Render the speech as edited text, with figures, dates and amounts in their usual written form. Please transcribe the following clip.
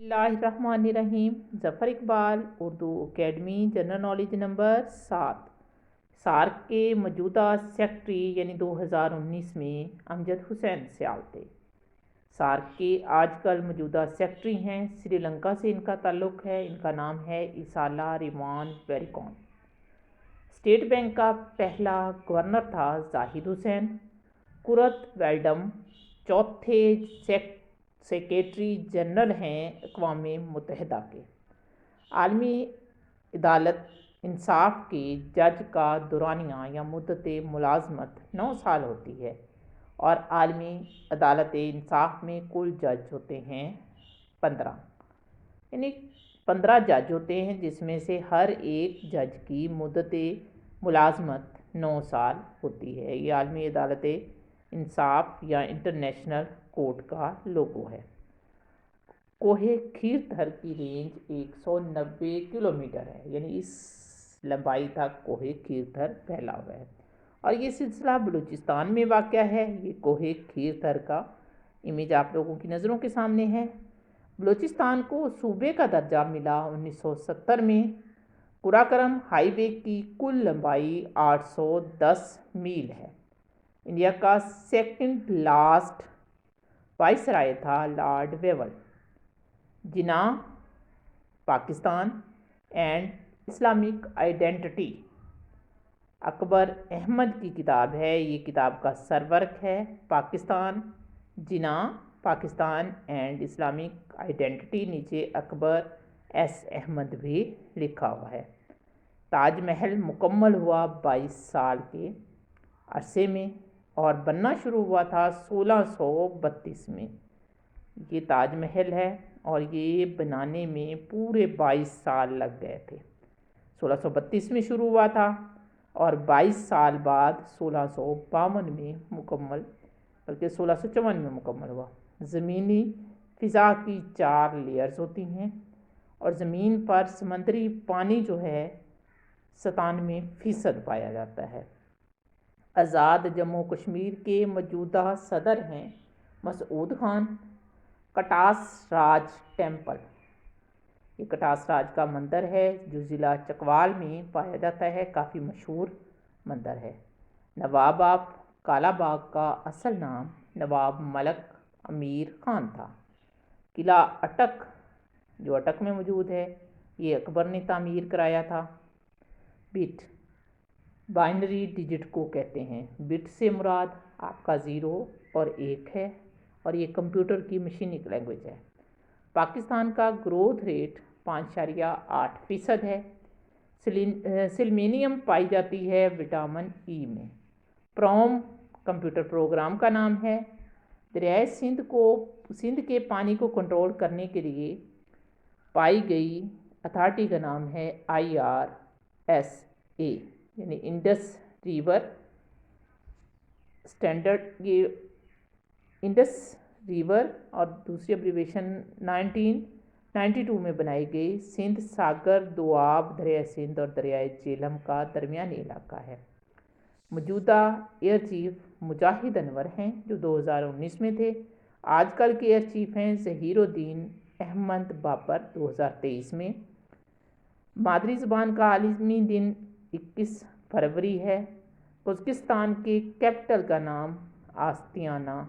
اللہ الرحمن الرحیم۔ Zafar Iqbal Urdu academy general knowledge number 7 SAARC کے موجودہ سیکرٹری یعنی 2019 میں امجد حسین سیال تھے۔ سارک کے آج کل موجودہ سیکرٹری ہیں، سری لنکا سے ان کا تعلق ہے۔ ان کا نام ہے ایسالا ریوان ویریکون۔ اسٹیٹ بینک کا پہلا گورنر تھا زاہد حسین۔ کرت ویلڈم چوتھے سیکریٹری جنرل ہیں اقوام متحدہ کے۔ عالمی عدالت انصاف کے جج کا دورانیہ یا مدت ملازمت 9 سال ہوتی ہے، اور عالمی عدالت انصاف میں کل جج ہوتے ہیں 15، یعنی 15 جج ہوتے ہیں، جس میں سے ہر ایک جج کی مدت ملازمت 9 سال ہوتی ہے۔ یہ عالمی عدالت انصاف یا انٹرنیشنل کورٹ کا لوگو ہے۔ کوہ کھیرتھر کی رینج 190 کلومیٹر ہے، یعنی اس لمبائی تک کوہ کھیرتھر پھیلا ہوا ہے، اور یہ سلسلہ بلوچستان میں واقع ہے۔ یہ کوہ کھیرتھر کا امیج آپ لوگوں کی نظروں کے سامنے ہے۔ بلوچستان کو صوبے کا درجہ ملا 1970 میں۔ قراقرم ہائی وے کی کل لمبائی 810 میل ہے۔ انڈیا کا سیکنڈ لاسٹ وائسرائے تھا lord Wavell. Jinnah Pakistan and Islamic identity Akbar Ahmed کی کتاب ہے۔ یہ کتاب کا سرورق ہے۔ Pakistan, Jinnah Pakistan and Islamic identity, نیچے اکبر ایس احمد بھی لکھا ہوا ہے۔ تاج محل مکمل ہوا 22 سال کے عرصے میں، اور بننا شروع ہوا تھا 1632 میں۔ یہ تاج محل ہے، اور یہ بنانے میں پورے 22 سال لگ گئے تھے۔ 1632 میں شروع ہوا تھا، اور 22 سال بعد 1652 میں مکمل، بلکہ 1654 میں مکمل ہوا۔ زمینی فضا کی 4 لیئرز ہوتی ہیں، اور زمین پر سمندری پانی جو ہے 97% پایا جاتا ہے۔ آزاد جموں و کشمیر کے موجودہ صدر ہیں مسعود خان۔ کٹاس راج ٹیمپل، یہ کٹاس راج کا مندر ہے جو ضلع چکوال میں پایا جاتا ہے، کافی مشہور مندر ہے۔ نواب آف کالا باغ کا اصل نام نواب ملک امیر خان تھا۔ قلعہ اٹک جو اٹک میں موجود ہے، یہ اکبر نے تعمیر کرایا تھا۔ بٹ بائنری ڈیجٹ کو کہتے ہیں۔ بٹ سے مراد آپ کا 0 اور 1 ہے، اور یہ کمپیوٹر کی مشینک لینگویج ہے۔ پاکستان کا گروتھ ریٹ 5.8% ہے۔ سیلینیم پائی جاتی ہے وٹامن ای میں۔ پروم کمپیوٹر پروگرام کا نام ہے۔ دریائے سندھ کے پانی کو کنٹرول کرنے کے لیے پائی گئی اتھارٹی کا نام ہے IRSA، یعنی انڈس ریور اسٹینڈرڈ۔ یہ انڈس ریور اور دوسری ابریویشن 1992 میں بنائی گئی۔ سندھ ساگر دوآب دریائے سندھ اور دریائے جیلم کا درمیانی علاقہ ہے۔ موجودہ ایئر چیف مجاہد انور ہیں جو 2019 میں تھے۔ آج کل کے ایئر چیف ہیں ظہیر الدین احمد بابر 2023 میں۔ مادری زبان کا عالمی دن 21 فروری ہے۔ قزاقستان کے کیپٹل کا نام آستیانہ